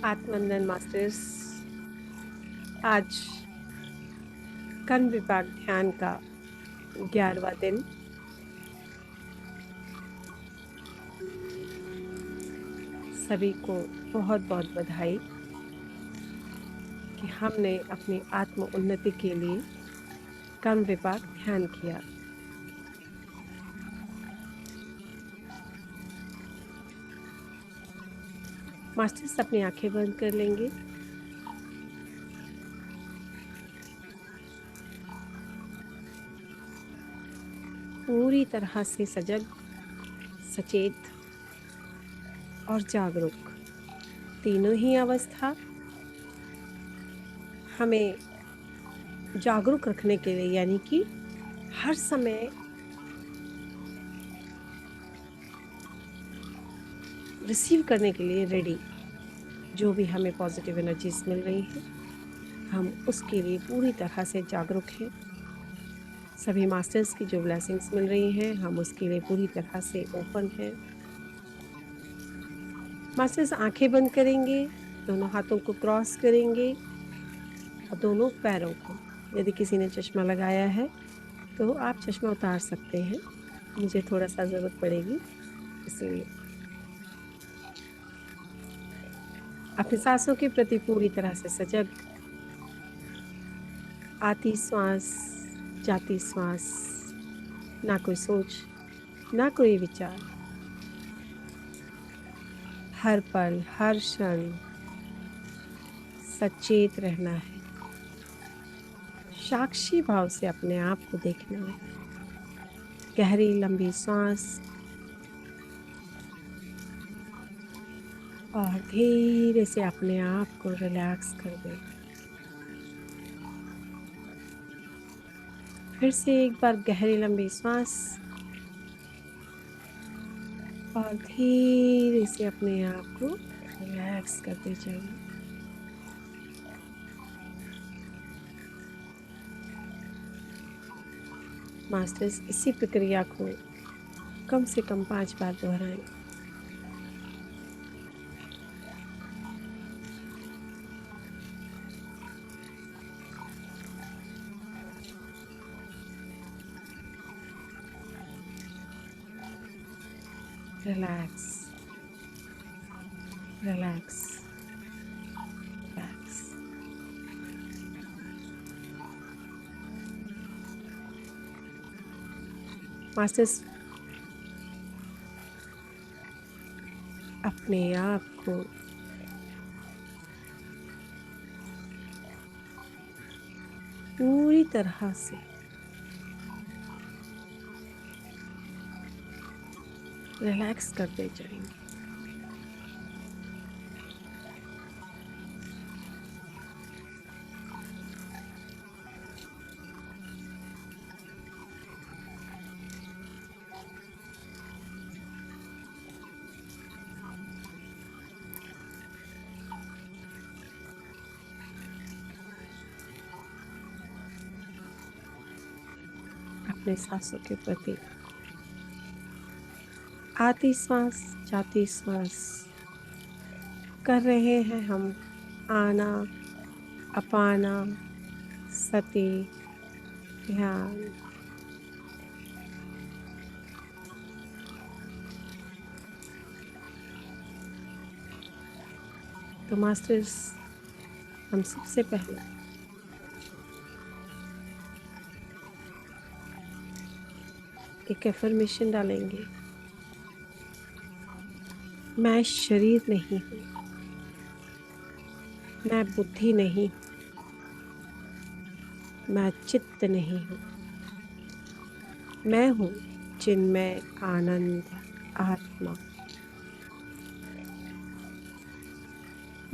आत्मनंदन masters आज कर्म विपाक ध्यान का 11वां दिन। सभी को बहुत बहुत बधाई कि हमने अपनी आत्म उन्नति के लिए कर्म विपाक ध्यान किया। मास्टर्स अपनी आंखें बंद कर लेंगे। पूरी तरह से सजग, सचेत और जागरूक, तीनों ही अवस्था हमें जागरूक रखने के लिए, यानी कि हर समय रिसीव करने के लिए रेडी। जो भी हमें पॉजिटिव एनर्जीज मिल रही हैं, हम उसके लिए पूरी तरह से जागरूक हैं। सभी मास्टर्स की जो ब्लेसिंग्स मिल रही हैं, हम उसके लिए पूरी तरह से ओपन हैं। मास्टर्स आंखें बंद करेंगे, दोनों हाथों को क्रॉस करेंगे और दोनों पैरों को, यदि किसी ने चश्मा लगाया है तो आप चश्मा उतार सकते हैं, मुझे थोड़ा सा ज़रूरत पड़ेगी इसलिए। अपनी सांसों के प्रति पूरी तरह से सजग। आती श्वास, जाती श्वास, ना कोई सोच, ना कोई विचार, हर पल हर क्षण सचेत रहना है, साक्षी भाव से अपने आप को देखना है। गहरी लंबी सांस और धीरे से अपने आप को रिलैक्स कर दे। फिर से एक बार गहरी लंबी सांस और धीरे से अपने आप को रिलैक्स करते जाइए। मास्टर्स इसी प्रक्रिया को कम से कम 5 बार दोहराएं। Relax, relax, relax. मास्टर्स अपने आप को पूरी तरह से रिलैक्स करते जाएंगे। अपने सांसों के प्रति आती श्वास जाती श्वास कर रहे हैं हम। आना अपाना सती ध्यान। तो मास्टर्स हम सबसे पहले एक एफर्मेशन डालेंगे। मैं शरीर नहीं हूँ, मैं बुद्धि नहीं हूँ, मैं चित्त नहीं हूँ, मैं हूँ चिन्मय आनंद आत्मा।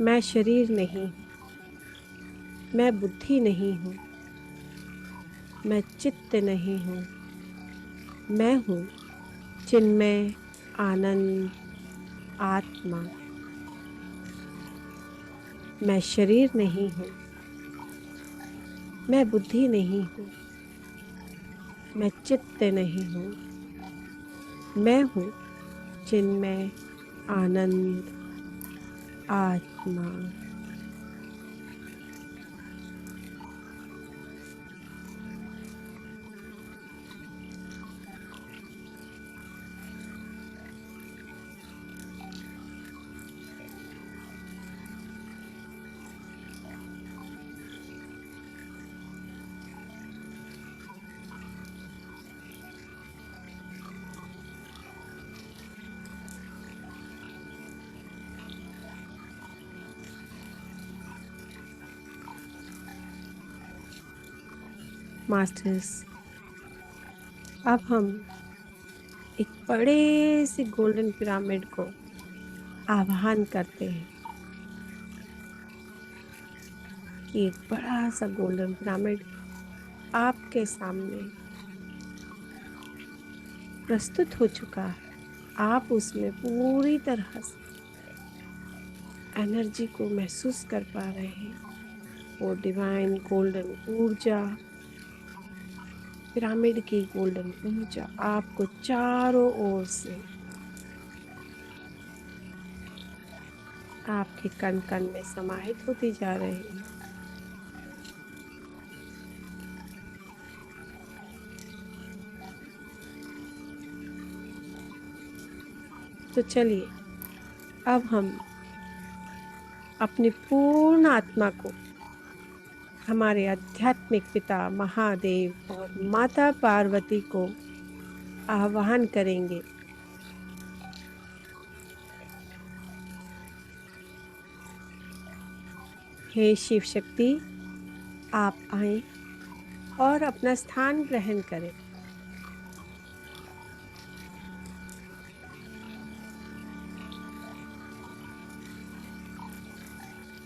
मैं शरीर नहीं हूँ, मैं बुद्धि नहीं हूँ, मैं चित्त नहीं हूँ, मैं हूँ चिन्मय आनंद आत्मा। मैं शरीर नहीं हूँ, मैं बुद्धि नहीं हूँ, मैं चित्त नहीं हूँ, मैं हूँ चिन्मय आनंद आत्मा। मास्टर्स, अब हम एक बड़े से गोल्डन पिरामिड को आह्वान करते हैं कि एक बड़ा सा गोल्डन पिरामिड आपके सामने प्रस्तुत हो चुका है। आप उसमें पूरी तरह से एनर्जी को महसूस कर पा रहे हैं। वो डिवाइन गोल्डन ऊर्जा, पिरामिड की गोल्डन ऊर्जा आपको चारों ओर से आपके कण कण में समाहित होती जा रही है। तो चलिए, अब हम अपनी पूर्ण आत्मा को हमारे आध्यात्मिक पिता महादेव और माता पार्वती को आह्वान करेंगे। हे शिव शक्ति, आप आए और अपना स्थान ग्रहण करें।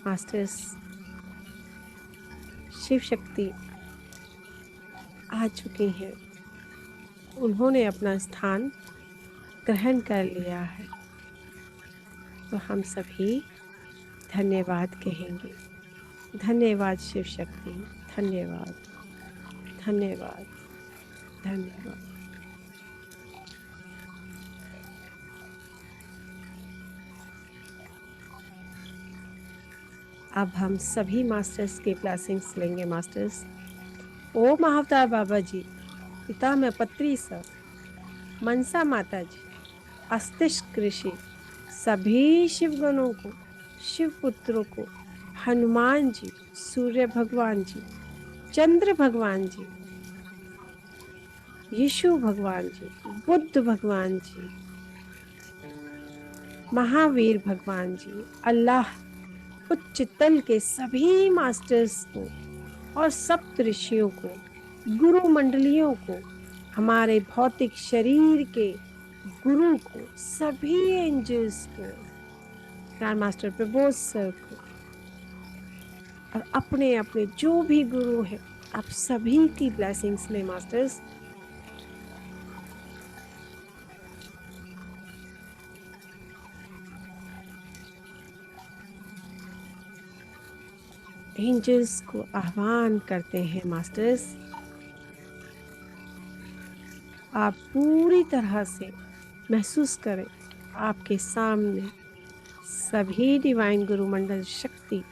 मास्टर्स, शिव शक्ति आ चुकी हैं। उन्होंने अपना स्थान ग्रहण कर लिया है। तो हम सभी धन्यवाद कहेंगे। धन्यवाद शिव शक्ति, धन्यवाद, धन्यवाद, धन्यवाद। अब हम सभी मास्टर्स के ब्लेसिंग्स लेंगे। मास्टर्स, ओम महाअवतार बाबा जी, पिता में पत्री सर, मनसा माता जी, अस्तिष्क ऋषि, सभी शिवगणों को, शिव पुत्रों को, हनुमान जी, सूर्य भगवान जी, चंद्र भगवान जी, यीशु भगवान जी, बुद्ध भगवान जी, महावीर भगवान जी, अल्लाह, उच्च तल के सभी मास्टर्स को और सप्त ऋषियों को, गुरु मंडलियों को, हमारे भौतिक शरीर के गुरु को, सभी एंजल्स को, ग्रैंड मास्टर प्रबोध सर को, और अपने अपने जो भी गुरु हैं, आप सभी की ब्लेसिंग्स लें। मास्टर्स, एंजल्स को आह्वान करते हैं। मास्टर्स, आप पूरी तरह से महसूस करें, आपके सामने सभी डिवाइन गुरु मंडल शक्ति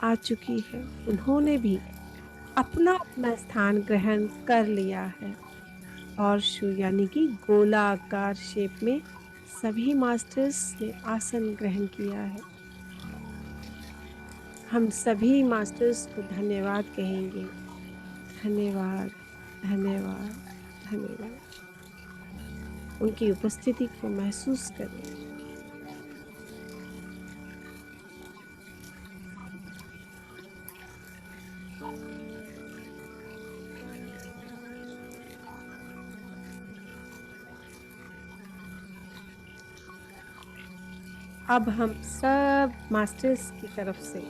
आ चुकी है। उन्होंने भी अपना अपना स्थान ग्रहण कर लिया है और शू यानी कि गोलाकार शेप में सभी मास्टर्स ने आसन ग्रहण किया है। हम सभी मास्टर्स को धन्यवाद कहेंगे। धन्यवाद, धन्यवाद, धन्यवाद। उनकी उपस्थिति को महसूस करें। अब हम सब मास्टर्स की तरफ से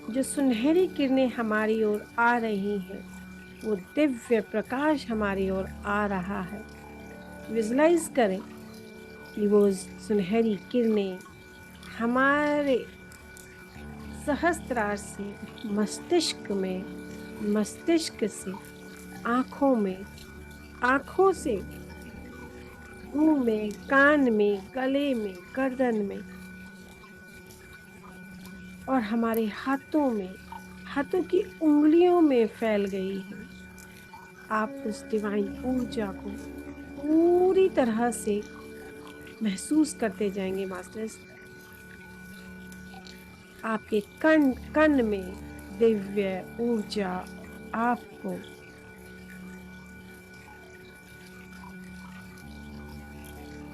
जो सुनहरी किरणें हमारी ओर आ रही हैं, वो दिव्य प्रकाश हमारी ओर आ रहा है। विजुलाइज करें कि वो सुनहरी किरणें हमारे सहस्त्रार से मस्तिष्क में, मस्तिष्क से आँखों में, आँखों से मुंह में, कान में, गले में, गर्दन में और हमारे हाथों की उंगलियों में फैल गई है। आप उस डिवाइन ऊर्जा को पूरी तरह से महसूस करते जाएंगे मास्टर्स। आपके कण कण में दिव्य ऊर्जा आपको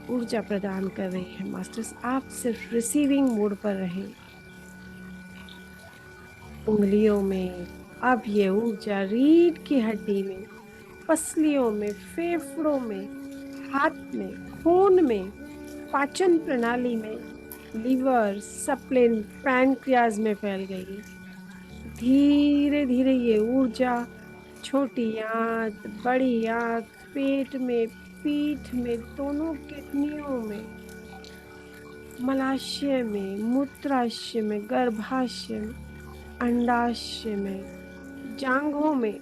ऊर्जा प्रदान कर रही है मास्टर्स। आप सिर्फ रिसीविंग मोड पर रहें। उंगलियों में अब ये ऊर्जा रीढ़ की हड्डी में, पसलियों में, फेफड़ों में, हाथ में, खून में, पाचन प्रणाली में, लीवर, सप्लिन, पैनक्रियाज में फैल गई है। धीरे धीरे ये ऊर्जा छोटी आंत, बड़ी आंत, पेट में, पीठ में, दोनों किडनियों में, मलाशय में, मूत्राशय में, गर्भाशय में, अंडाशय में, जांघों में,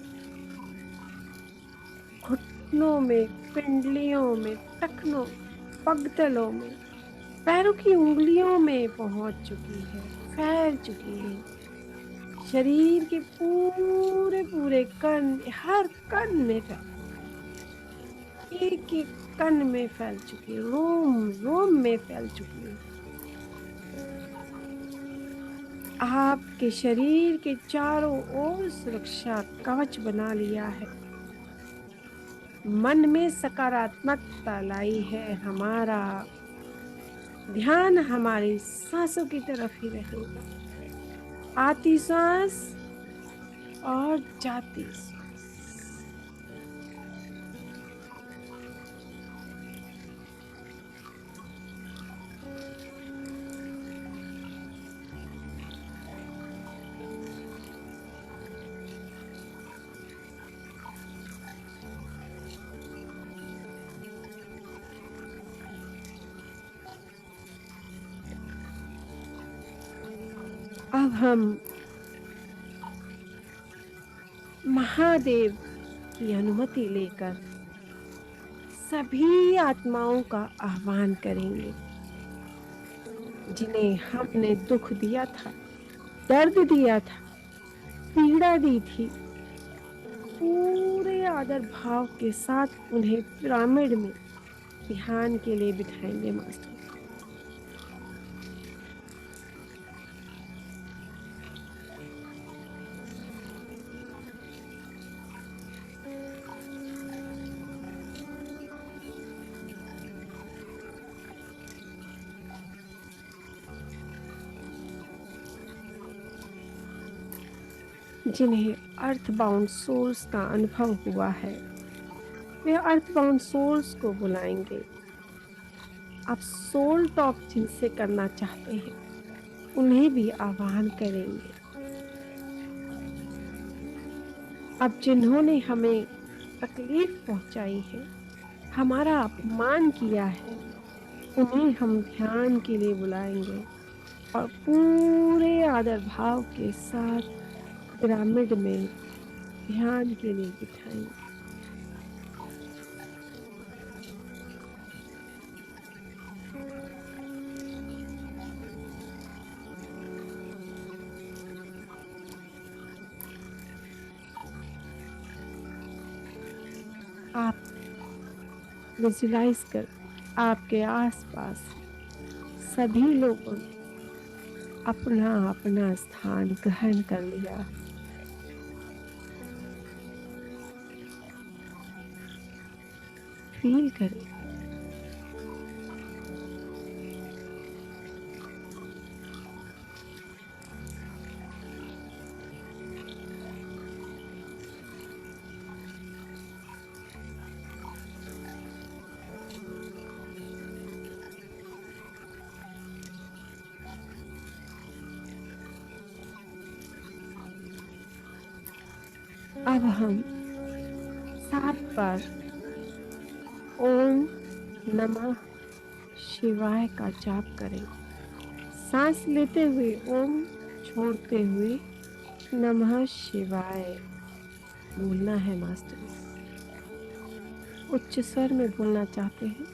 घुटनों में, पिंडलियों में, टखनों, पगतलों में, पैरों की उंगलियों में पहुंच चुकी है, फैल चुकी है। शरीर के पूरे पूरे कण, हर कण में फैल, एक एक कण में फैल चुकी है, रोम रोम में फैल चुकी है। आपके शरीर के चारों ओर सुरक्षा कवच बना लिया है। मन में सकारात्मकता लाई है। हमारा ध्यान हमारी सांसों की तरफ ही रहेगा। आती सांस और जाती सांस। अब हम महादेव की अनुमति लेकर सभी आत्माओं का आह्वान करेंगे जिन्हें हमने दुख दिया था, दर्द दिया था, पीड़ा दी थी। पूरे आदर भाव के साथ उन्हें पिरामिड में ध्यान के लिए बिठाएंगे मास्टर। जिन्हें अर्थ बाउंड सोल्स का अनुभव हुआ है, वे अर्थ बाउंड सोल्स को बुलाएंगे। आप सोल टॉक जिनसे करना चाहते हैं उन्हें भी आह्वान करेंगे। अब जिन्होंने हमें तकलीफ पहुंचाई है, हमारा अपमान किया है, उन्हें हम ध्यान के लिए बुलाएंगे और पूरे आदर भाव के साथ पिरामिड में ध्यान के लिए बिठाएंगे। आप विजुलाइज कर आपके आसपास सभी लोगों ने अपना अपना स्थान ग्रहण कर लिया। फील करें अब हम 7 बार ओम नमः शिवाय का जाप करें। सांस लेते हुए ओम, छोड़ते हुए नमः शिवाय बोलना है मास्टर्स। उच्च स्वर में बोलना चाहते हैं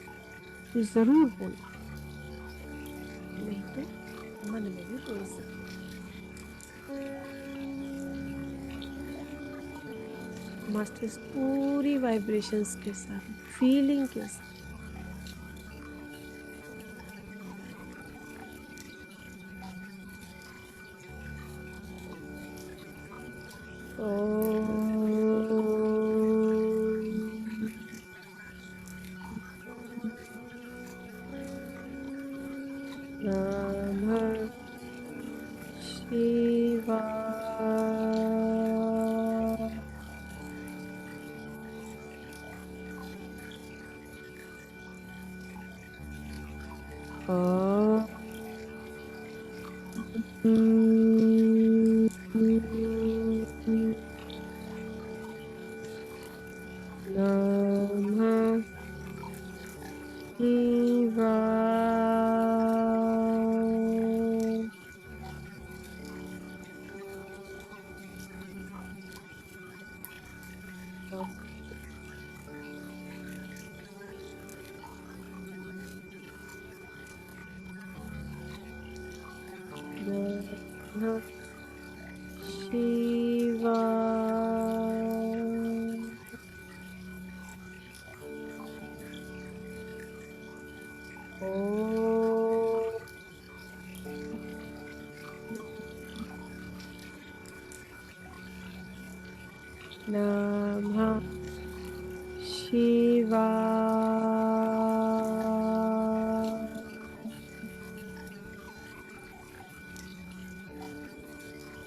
तो जरूर बोलना, नहीं तो मन में भी बोल सकते हैं। मास्टर्स पूरी वाइब्रेशंस के साथ, फीलिंग के साथ नमः शिवाय। नमः शिवाय। नमः शिवाय। ओम नमः शिवाय।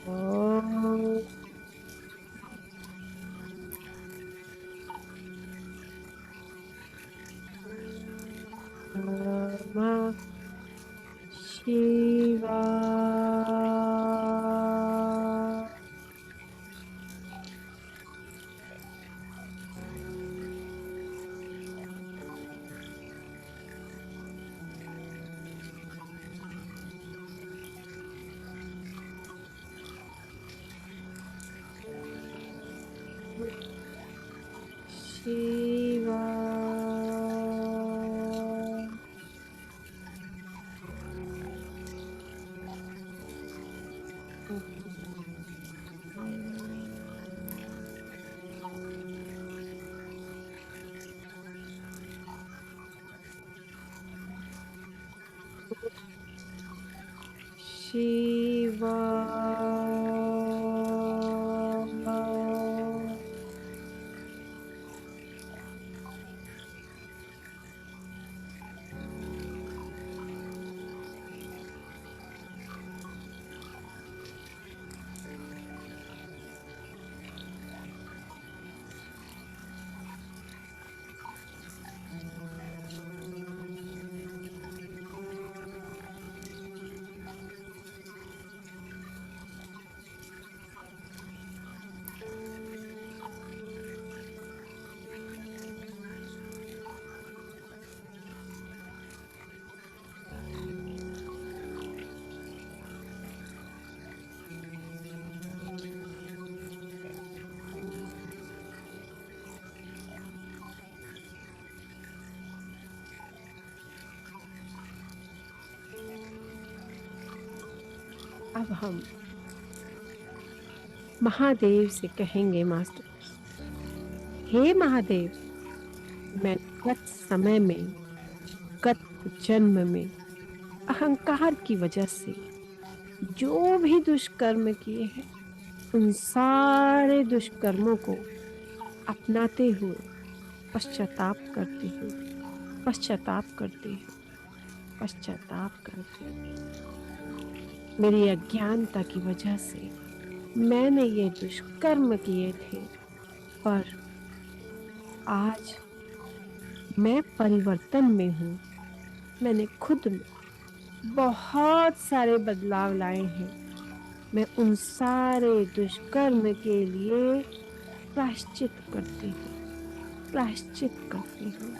ओम नमः शिवाय। शिवाय। शिवाय। अब हम महादेव से कहेंगे, मास्टर, हे महादेव, मैं गत समय में, गत जन्म में अहंकार की वजह से जो भी दुष्कर्म किए हैं, उन सारे दुष्कर्मों को अपनाते हुए पश्चाताप करती हूँ, पश्चाताप करती हूँ, पश्चाताप करती हूँ। मेरी अज्ञानता की वजह से मैंने ये दुष्कर्म किए थे, पर आज मैं परिवर्तन में हूँ। मैंने खुद में बहुत सारे बदलाव लाए हैं। मैं उन सारे दुष्कर्म के लिए प्रायश्चित करती हूँ, प्रायश्चित करती हूँ,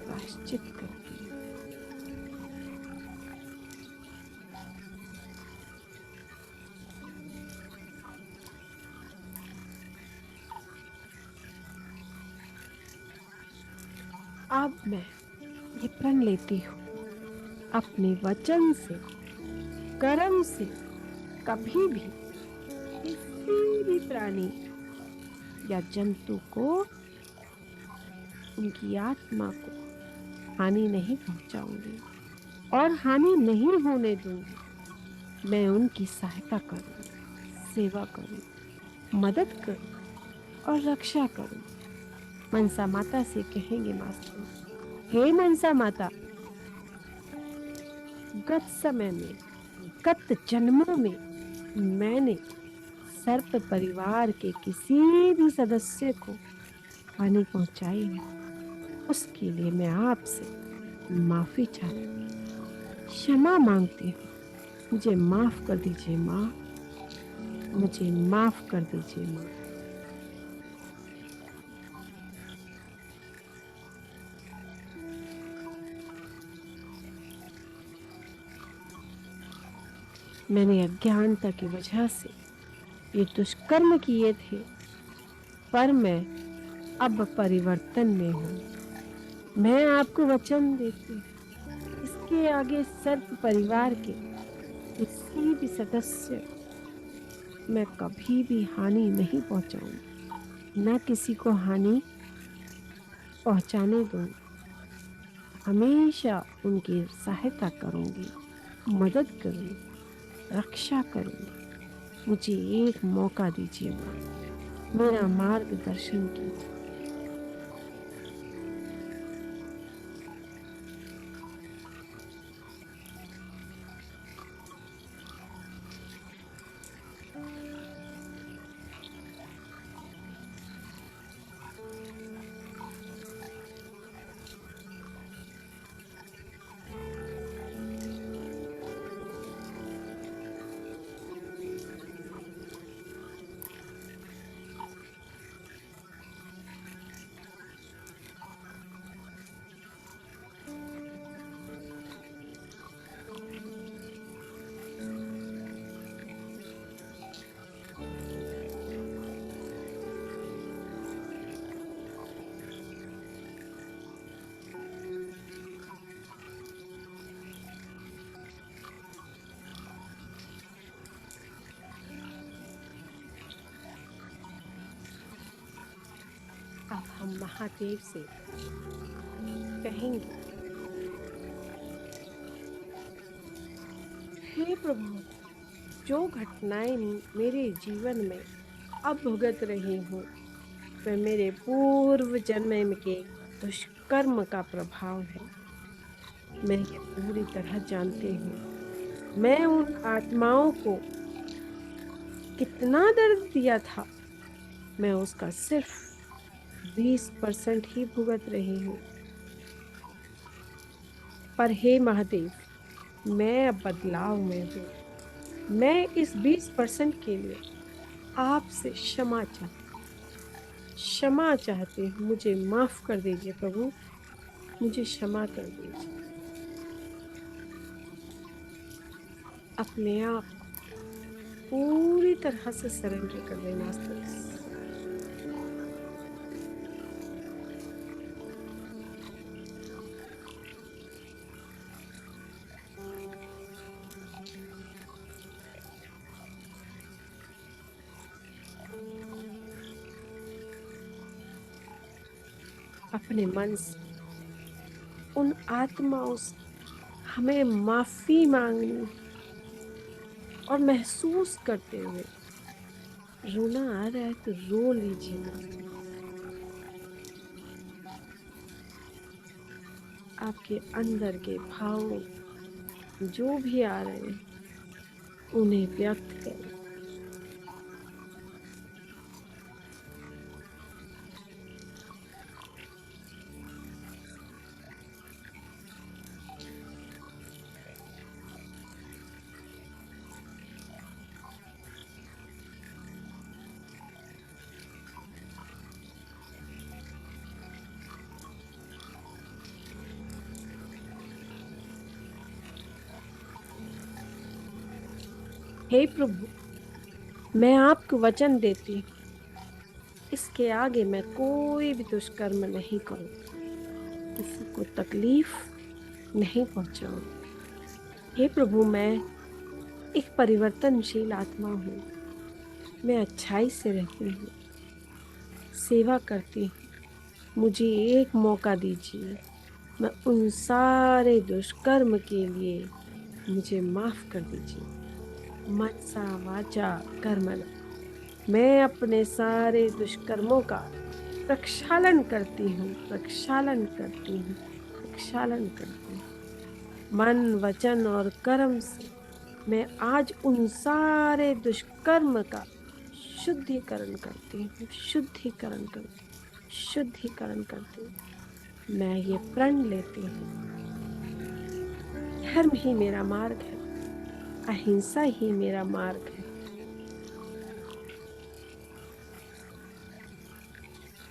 प्रायश्चित करती हूँ। अब मैं ये प्रण लेती हूँ, अपने वचन से, कर्म से कभी भी किसी भी प्राणी या जंतु को, उनकी आत्मा को हानि नहीं पहुंचाऊंगी और हानि नहीं होने दूंगी। मैं उनकी सहायता करूंगी, सेवा करूंगी, मदद करूं और रक्षा करूं। मनसा माता से कहेंगे मास्टर, हे मनसा माता, गत समय में, गत जन्मों में मैंने सर्प परिवार के किसी भी सदस्य को हानि पहुंचाई है, उसके लिए मैं आपसे माफी चाहती हूँ, क्षमा मांगती हूँ। मुझे माफ कर दीजिए माँ, मुझे माफ कर दीजिए माँ। मैंने अज्ञानता की वजह से ये दुष्कर्म किए थे, पर मैं अब परिवर्तन में हूँ। मैं आपको वचन देती हूँ, इसके आगे सर्प परिवार के किसी भी सदस्य मैं कभी भी हानि नहीं पहुंचाऊंगी, न किसी को हानि पहुंचाने दूंगी। हमेशा उनकी सहायता करूंगी, मदद करूंगी, रक्षा करूंगी। मुझे एक मौका दीजिए माँ, मेरा मार्गदर्शन कीजिए। अब हम महादेव से कहेंगे, हे प्रभु, जो घटनाएं मेरे जीवन में अब भुगत रही हूँ, वह मेरे पूर्व जन्म के दुष्कर्म का प्रभाव है। मैं ये पूरी तरह जानती हूँ। मैं उन आत्माओं को कितना दर्द दिया था, मैं उसका सिर्फ 20% ही भुगत रही हूँ। पर हे महादेव, मैं अब बदलाव में हूँ। मैं इस 20% के लिए आपसे क्षमा चाहती हूँ। मुझे माफ कर दीजिए प्रभु, मुझे क्षमा कर दीजिए। अपने आप पूरी तरह से सरेंडर कर दें मास्टर्स। अपने मन से उन आत्माओं से हमें माफी मांगनी और महसूस करते हुए, रोना आ रहा है तो रो लीजिए। आपके अंदर के भाव जो भी आ रहे हैं, उन्हें व्यक्त करें। हे प्रभु, मैं आपको वचन देती हूँ, इसके आगे मैं कोई भी दुष्कर्म नहीं करूँ, किसी को तकलीफ नहीं पहुंचाऊँ। हे प्रभु, मैं एक परिवर्तनशील आत्मा हूँ। मैं अच्छाई से रहती हूँ। सेवा करती हूँ। मुझे एक मौका दीजिए, मैं उन सारे दुष्कर्म के लिए मुझे माफ कर दीजिए। मनसा वाचा कर्मणा, मैं अपने सारे दुष्कर्मों का प्रक्षालन करती हूँ, प्रक्षालन करती हूँ, प्रक्षालन करती हूँ। मन, वचन और कर्म से मैं आज उन सारे दुष्कर्म का शुद्धिकरण करती हूँ, शुद्धिकरण करती हूँ, शुद्धिकरण करती हूँ। मैं ये प्रण लेती हूँ, धर्म ही मेरा मार्ग है, अहिंसा ही मेरा मार्ग है,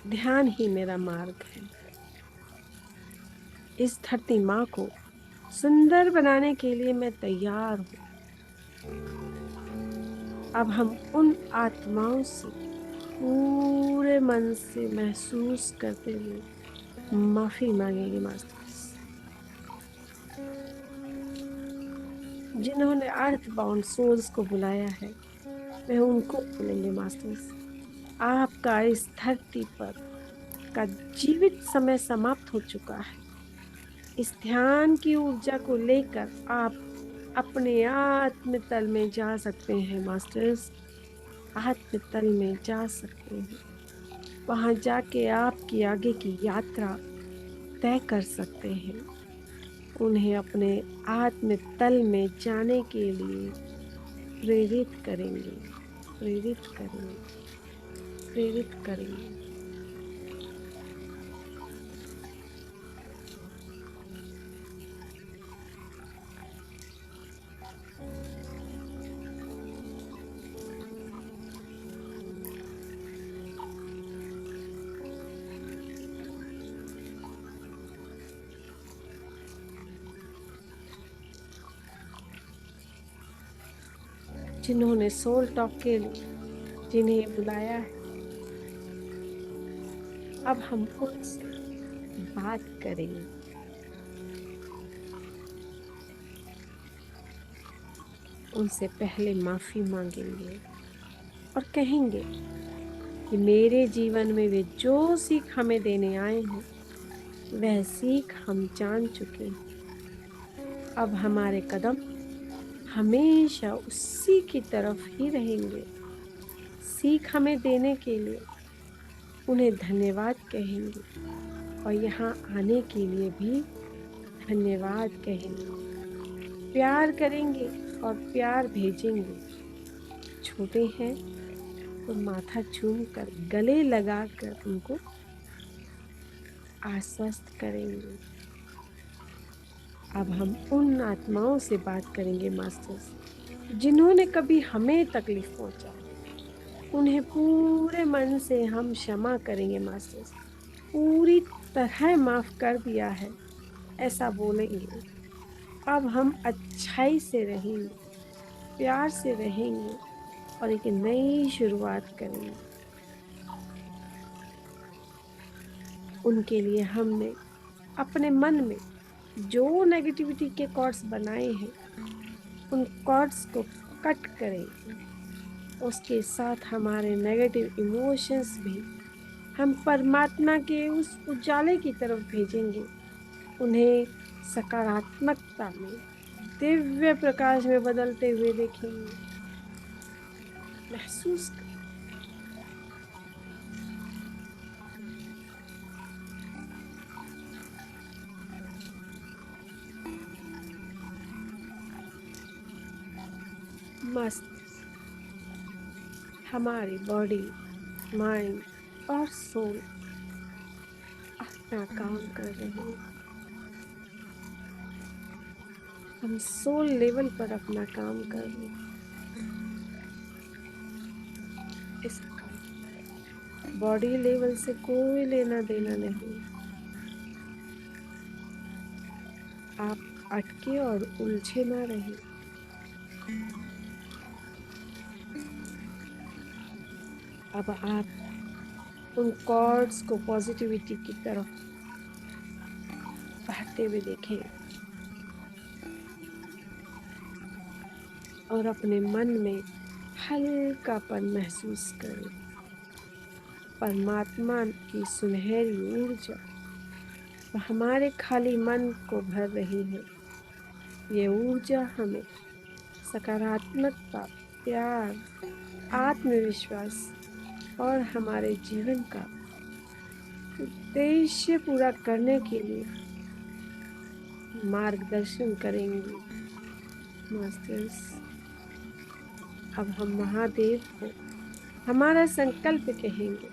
ध्यान ही मेरा मार्ग है। इस धरती माँ को सुंदर बनाने के लिए मैं तैयार हूँ। अब हम उन आत्माओं से पूरे मन से महसूस करते हुए माफी मांगेंगे मास्टर्स। जिन्होंने अर्थ बाउंड सोल्स को बुलाया है, वे उनको बोलेंगे मास्टर्स, आपका इस धरती पर का जीवित समय समाप्त हो चुका है। इस ध्यान की ऊर्जा को लेकर आप अपने आत्म तल में जा सकते हैं मास्टर्स, आत्म तल में जा सकते हैं। वहां जाके आपकी आगे की यात्रा तय कर सकते हैं। उन्हें अपने आत्म तल में जाने के लिए प्रेरित करेंगे, प्रेरित करेंगे, प्रेरित करेंगे। जिन्होंने सोल टॉक के लिए जिन्हें बुलाया है, अब हम उनसे बात करेंगे। उनसे पहले माफी मांगेंगे और कहेंगे कि मेरे जीवन में वे जो सीख हमें देने आए हैं, वह सीख हम जान चुके हैं। अब हमारे कदम हमेशा उसी की तरफ ही रहेंगे। सीख हमें देने के लिए उन्हें धन्यवाद कहेंगे और यहाँ आने के लिए भी धन्यवाद कहेंगे। प्यार करेंगे और प्यार भेजेंगे। छोटे हैं तो माथा चूम कर, गले लगाकर उनको आश्वस्त करेंगे। अब हम उन आत्माओं से बात करेंगे मास्टर्स, जिन्होंने कभी हमें तकलीफ पहुंचा, उन्हें पूरे मन से हम क्षमा करेंगे मास्टर्स। पूरी तरह माफ कर दिया है, ऐसा बोलेंगे। अब हम अच्छाई से रहेंगे, प्यार से रहेंगे और एक नई शुरुआत करेंगे। उनके लिए हमने अपने मन में जो नेगेटिविटी के कॉर्ड्स बनाए हैं, उन कॉर्ड्स को कट करेंगे। उसके साथ हमारे नेगेटिव इमोशंस भी हम परमात्मा के उस उजाले की तरफ भेजेंगे। उन्हें सकारात्मकता में, दिव्य प्रकाश में बदलते हुए देखेंगे। महसूस कर मस्त हमारी बॉडी, माइंड और सोल अपना काम कर रहे हैं। हम सोल लेवल पर अपना काम कर रहे हैं। इसका बॉडी लेवल से कोई लेना देना नहीं। आप अटके और उलझे ना रहे। अब आप उन कॉर्ड्स को पॉजिटिविटी की तरफ बढ़ते हुए देखें और अपने मन में हल्कापन महसूस करें। परमात्मा की सुनहरी ऊर्जा हमारे खाली मन को भर रही है। ये ऊर्जा हमें सकारात्मकता, प्यार, आत्मविश्वास और हमारे जीवन का उद्देश्य पूरा करने के लिए मार्गदर्शन करेंगी। मास्टर्स, अब हम महादेव को हमारा संकल्प कहेंगे।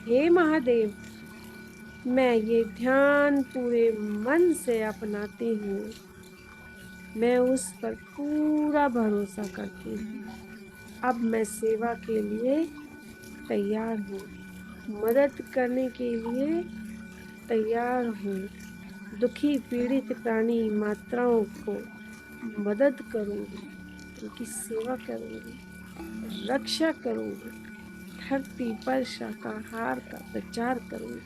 हे महादेव, मैं ये ध्यान पूरे मन से अपनाती हूँ। मैं उस पर पूरा भरोसा करती हूँ। अब मैं सेवा के लिए तैयार हूँ, मदद करने के लिए तैयार हूँ। दुखी पीड़ित प्राणी मात्राओं को मदद करूंगी, उनकी सेवा करूंगी, रक्षा करूंगी। धरती पर शाकाहार का प्रचार करूंगी,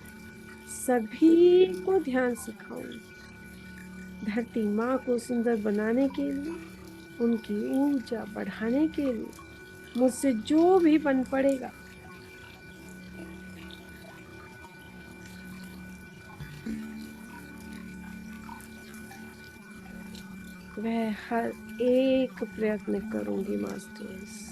सभी को ध्यान सिखाऊंगी। धरती माँ को सुंदर बनाने के लिए, उनकी ऊर्जा बढ़ाने के लिए मुझसे जो भी बन पड़ेगा वह हर एक प्रयत्न करूंगी। मास्टर्स,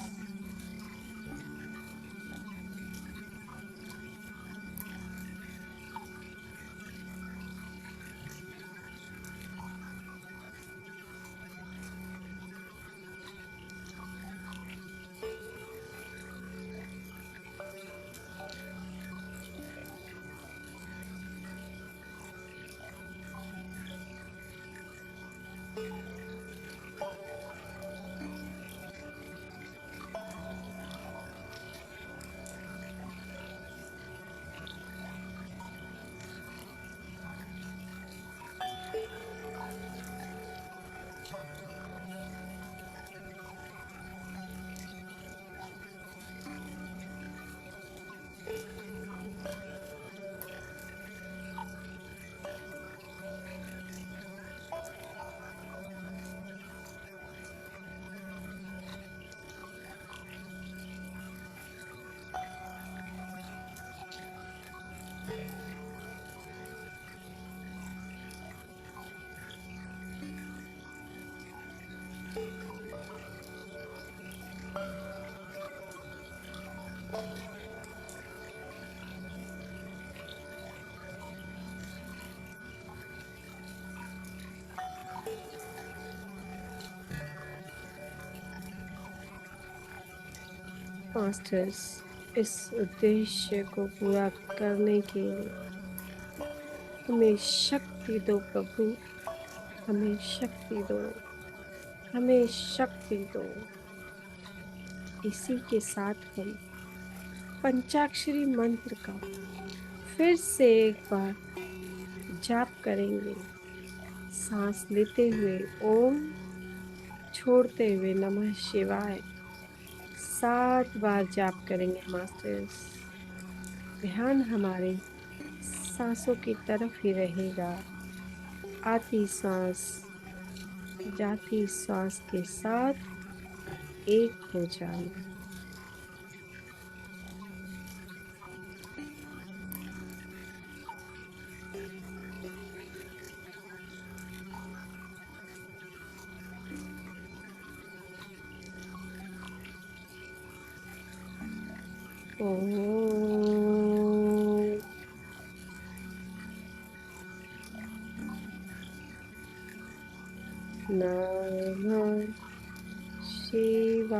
मास्टर्स, इस उद्देश्य को पूरा करने के लिए हमें शक्ति दो प्रभु, हमें शक्ति दो, हमें शक्ति दो। इसी के साथ हम पंचाक्षरी मंत्र का फिर से एक बार जाप करेंगे। सांस लेते हुए ओम, छोड़ते हुए नमः शिवाय 7 बार जाप करेंगे। मास्टर्स, ध्यान हमारे सांसों की तरफ ही रहेगा। आती सांस जाती सांस के साथ एक हो जाना। ओम नमः शिवाय।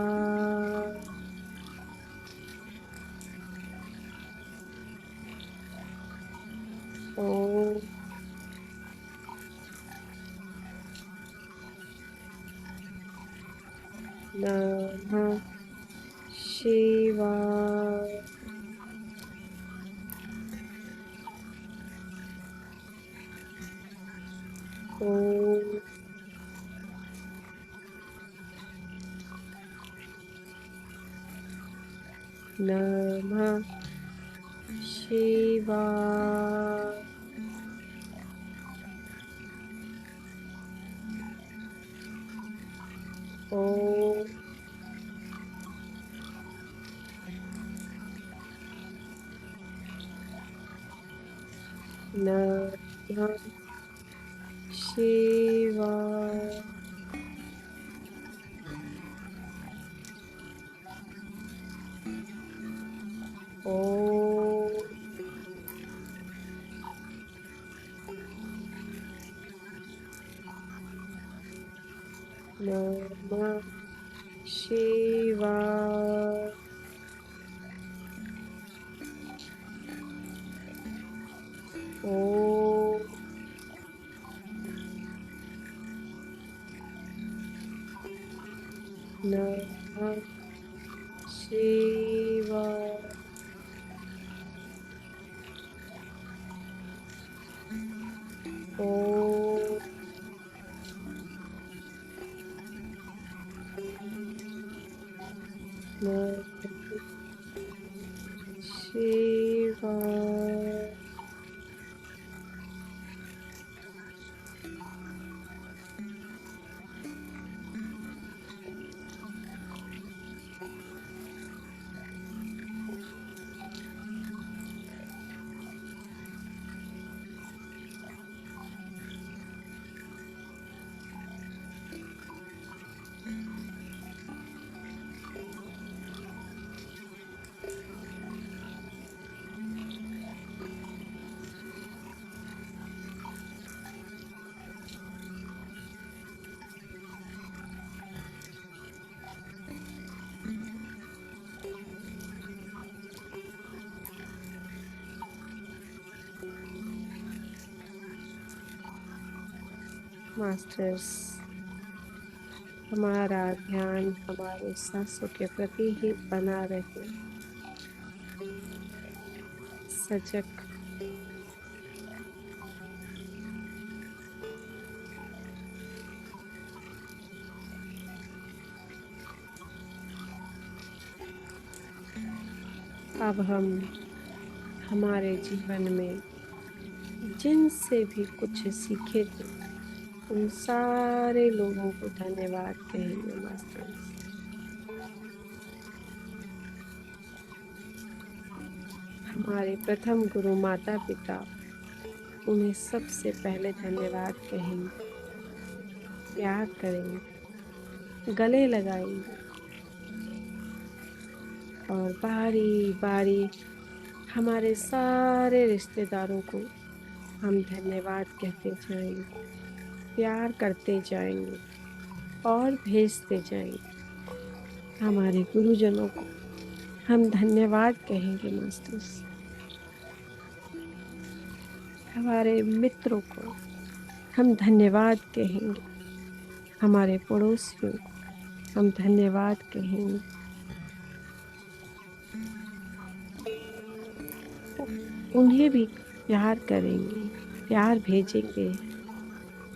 ओम नमः शिवाय। ओम नमः शिवाय। ओम नमः शिवाय। ओम नमः शिवाय। ओम नमः शिवाय। ओम नमः शिवाय। मास्टर्स, हमारा ध्यान हमारे सांसों के प्रति ही बना रहे। सजग, अब हम हमारे जीवन में जिनसे भी कुछ सीखे थे उन सारे लोगों को धन्यवाद कहेंगे मास्टर्स। हमारे प्रथम गुरु माता पिता, उन्हें सबसे पहले धन्यवाद कहेंगे, प्यार करेंगे, गले लगाएंगे और बारी बारी हमारे सारे रिश्तेदारों को हम धन्यवाद कहते जाएंगे, प्यार करते जाएंगे और भेजते जाएंगे। हमारे गुरुजनों को हम धन्यवाद कहेंगे मास्टर्स। हमारे मित्रों को हम धन्यवाद कहेंगे, हमारे पड़ोसियों को हम धन्यवाद कहेंगे। उन्हें भी प्यार करेंगे, प्यार भेजेंगे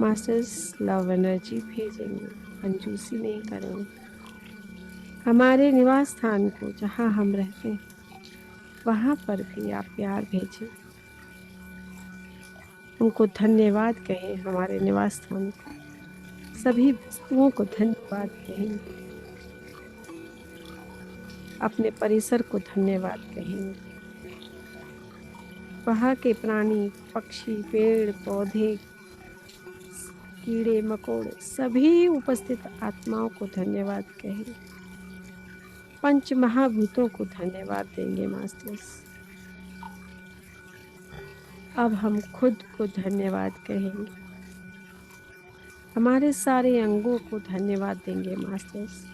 मास्टर्स, लव एनर्जी भेजेंगे, कंजूसी नहीं करेंगे। हमारे निवास स्थान को जहाँ हम रहते हैं वहाँ पर भी आप प्यार भेजें, उनको धन्यवाद कहें। हमारे निवास स्थान को, सभी वस्तुओं को धन्यवाद कहेंगे, अपने परिसर को धन्यवाद कहेंगे। वहाँ के प्राणी, पक्षी, पेड़ पौधे, कीड़े मकोड़े, सभी उपस्थित आत्माओं को धन्यवाद कहेंगे। पंच महाभूतों को धन्यवाद देंगे मास्टर्स। अब हम खुद को धन्यवाद कहेंगे, हमारे सारे अंगों को धन्यवाद देंगे मास्टर्स।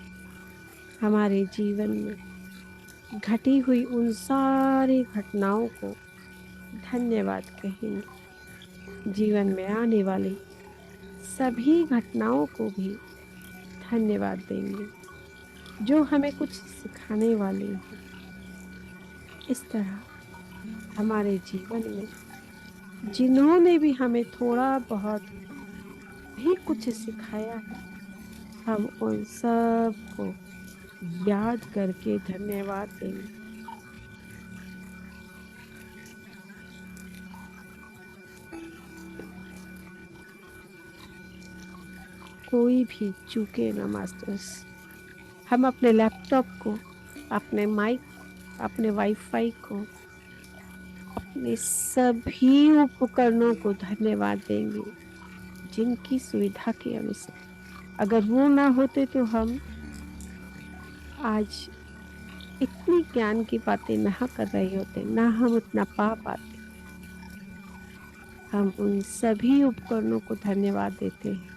हमारे जीवन में घटी हुई उन सारी घटनाओं को धन्यवाद कहेंगे। जीवन में आने वाली सभी घटनाओं को भी धन्यवाद देंगे जो हमें कुछ सिखाने वाली है। इस तरह हमारे जीवन में जिन्होंने भी हमें थोड़ा बहुत भी कुछ सिखाया है, हम उन सब को याद करके धन्यवाद देंगे। कोई भी चूके ना मास्टर्स। हम अपने लैपटॉप को, अपने माइक, अपने वाईफाई को, अपने सभी उपकरणों को धन्यवाद देंगे जिनकी सुविधा के अनुसार, अगर वो ना होते तो हम आज इतनी ज्ञान की बातें ना कर रहे होते, ना हम उतना पा पाते। हम उन सभी उपकरणों को धन्यवाद देते हैं।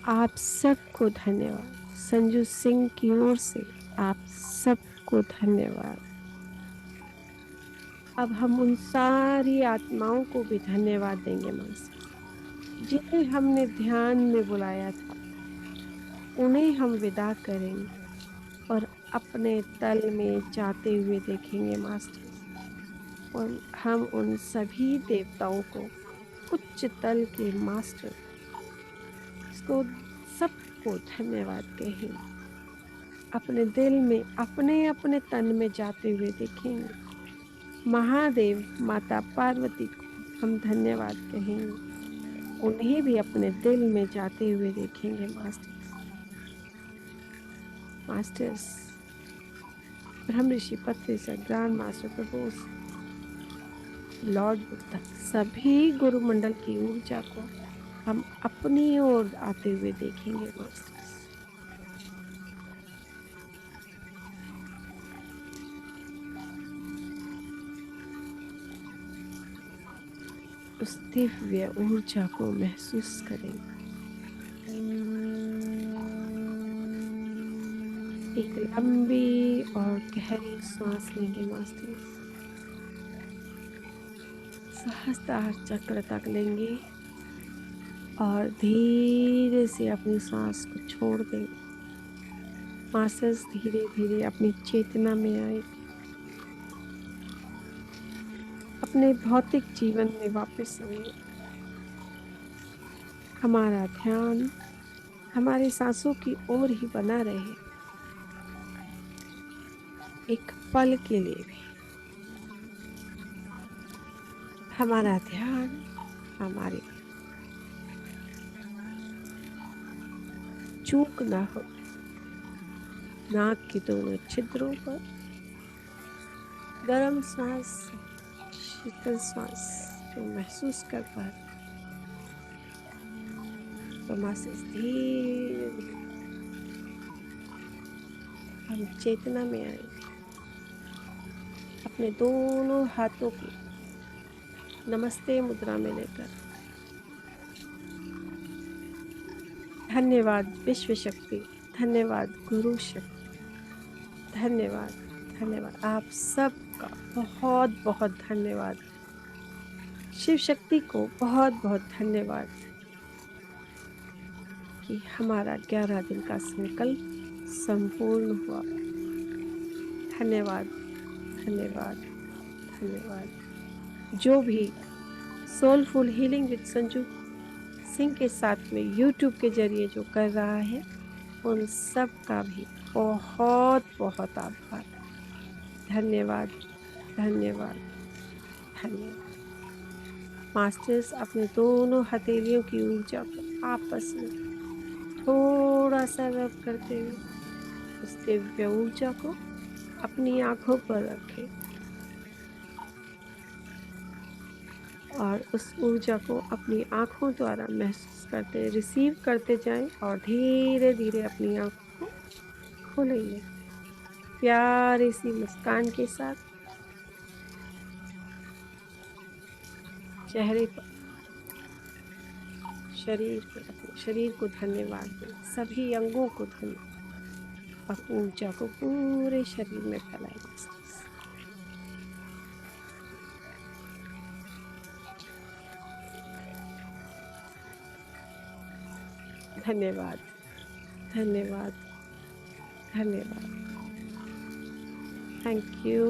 आप सबको धन्यवाद। संजू सिंह की ओर से आप सबको धन्यवाद। अब हम उन सारी आत्माओं को भी धन्यवाद देंगे मास्टर, जिन्हें हमने ध्यान में बुलाया था। उन्हें हम विदा करेंगे और अपने तल में जाते हुए देखेंगे मास्टर। और हम उन सभी देवताओं को, उच्च तल के मास्टर को, सबको धन्यवाद कहेंगे। अपने दिल में, अपने अपने तन में जाते हुए देखेंगे। महादेव, माता पार्वती को हम धन्यवाद कहेंगे। उन्हें भी अपने दिल में जाते हुए देखेंगे मास्टर्स, ब्रह्म ऋषि, पत्रिसा, ग्रैंड मास्टर, प्रभु, लॉर्ड बुद्धा, सभी गुरु मंडल की ऊर्जा को हम अपनी ओर आते हुए देखेंगे मास्टर्स। उस दिव्य ऊर्जा को महसूस करेंगे। एक लंबी और गहरी सांस लेंगे मास्टर। सहस्त्रार चक्र तक लेंगे और धीरे से अपनी सांस को छोड़ देंगे। मास्टर्स धीरे धीरे अपनी चेतना में आए, अपने भौतिक जीवन में वापस आएंगे। हमारा ध्यान हमारे सांसों की ओर ही बना रहे, एक पल के लिए भी। हमारा ध्यान हमारे चूक ना हो। नाक के दोनों छिद्रों पर गर्म सांस, शीतल सांस को महसूस कर पा रहे। तो मास्टर्स धीरे धीरे हम चेतना में आएंगे। अपने दोनों हाथों को नमस्ते मुद्रा में लेकर धन्यवाद विश्व शक्ति, धन्यवाद गुरु शक्ति, धन्यवाद धन्यवाद आप सबका बहुत बहुत धन्यवाद। शिव शक्ति को बहुत बहुत धन्यवाद कि हमारा 11 दिन का संकल्प संपूर्ण हुआ। धन्यवाद धन्यवाद धन्यवाद। जो भी soulful healing with Sanju Singh के साथ में YouTube के जरिए जो कर रहा है, उन सब का भी बहुत बहुत आभार। धन्यवाद धन्यवाद धन्यवाद। मास्टर्स अपने दोनों हथेलियों की ऊर्जा को आपस में थोड़ा सा रब करते हुए उस दिव्य ऊर्जा को अपनी आंखों पर रखें और उस ऊर्जा को अपनी आंखों द्वारा महसूस करते, रिसीव करते जाएं और धीरे धीरे अपनी आंखों को खोलेंगे। प्यारी सी मुस्कान के साथ चेहरे पर, शरीर पर, अपने शरीर को धन्यवाद दें, सभी अंगों को धन्यवाद और ऊर्जा को पूरे शरीर में फैलाएं। धन्यवाद धन्यवाद धन्यवाद। Thank you